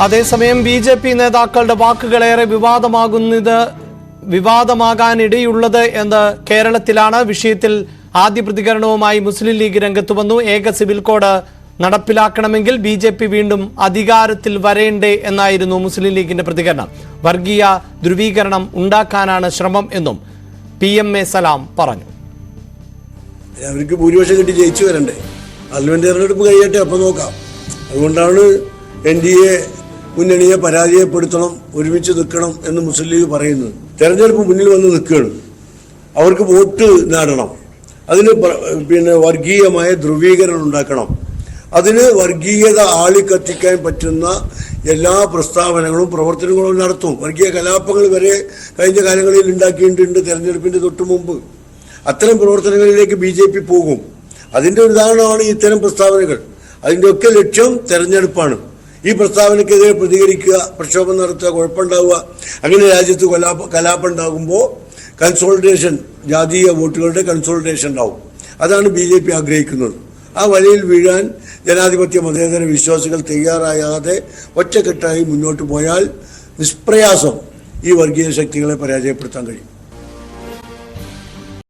അതേസമയം BJP നേതാക്കളുടെ വാക്കുകളേറെ വിവാദമാകാനിടയുള്ളത് എന്ന് കേരളത്തിലാണ്. വിഷയത്തിൽ ആദ്യ പ്രതികരണവുമായി മുസ്ലിം ലീഗ് രംഗത്ത് വന്നു. ഏക സിവിൽ കോഡ് നടപ്പിലാക്കണമെങ്കിൽ BJP വീണ്ടും അധികാരത്തിൽ വരേണ്ടേ എന്നായിരുന്നു മുസ്ലിം ലീഗിന്റെ പ്രതികരണം. വർഗീയ ധ്രുവീകരണം ഉണ്ടാക്കാനാണ് ശ്രമം എന്നും PMA സലാം പറഞ്ഞു. അവർക്ക് ഭൂരിപക്ഷം കിട്ടി ജയിച്ചു വരണ്ടേ, പാർലമെന്റ് തെരഞ്ഞെടുപ്പ് കഴിയട്ടെ, അപ്പം നോക്കാം. അതുകൊണ്ടാണ് NDA മുന്നണിയെ പരാജയപ്പെടുത്തണം, ഒരുമിച്ച് നിൽക്കണം എന്ന് മുസ്ലിം ലീഗ് പറയുന്നത്. തെരഞ്ഞെടുപ്പ് മുന്നിൽ വന്ന് നിൽക്കുകയാണ്, അവർക്ക് വോട്ട് നേടണം, അതിന് വർഗീയമായ ധ്രുവീകരണം ഉണ്ടാക്കണം, അതിന് വർഗീയത ആളിക്കത്തിക്കാൻ പറ്റുന്ന എല്ലാ പ്രസ്താവനകളും പ്രവർത്തനങ്ങളും നടത്തും. വർഗീയ കലാപങ്ങൾ വരെ കഴിഞ്ഞ കാലങ്ങളിൽ ഉണ്ടാക്കിയിട്ടുണ്ട് തെരഞ്ഞെടുപ്പിന്റെ തൊട്ട് മുമ്പ്. അത്തരം പ്രവർത്തനങ്ങളിലേക്ക് BJP പോകും. അതിൻ്റെ ഉദാഹരണമാണ് ഇത്തരം പ്രസ്താവനകൾ. അതിൻ്റെ ഒക്കെ ലക്ഷ്യം തെരഞ്ഞെടുപ്പാണ്. ഈ പ്രസ്താവനയ്ക്കെതിരെ പ്രതികരിക്കുക, പ്രക്ഷോഭം നടത്തുക, കുഴപ്പമുണ്ടാവുക, അങ്ങനെ രാജ്യത്ത് കലാപം ഉണ്ടാകുമ്പോൾ കൺസോളിഡേഷൻ, ജാതീയ വോട്ടുകളുടെ കൺസോളിഡേഷൻ ഉണ്ടാവും. അതാണ് BJP ആഗ്രഹിക്കുന്നത്. ആ വലയിൽ വീഴാൻ ജനാധിപത്യ മതേതര വിശ്വാസികൾ തയ്യാറായാതെ ഒറ്റക്കെട്ടായി മുന്നോട്ട് പോയാൽ നിഷ്പ്രയാസം ഈ വർഗീയ ശക്തികളെ പരാജയപ്പെടുത്താൻ കഴിയും.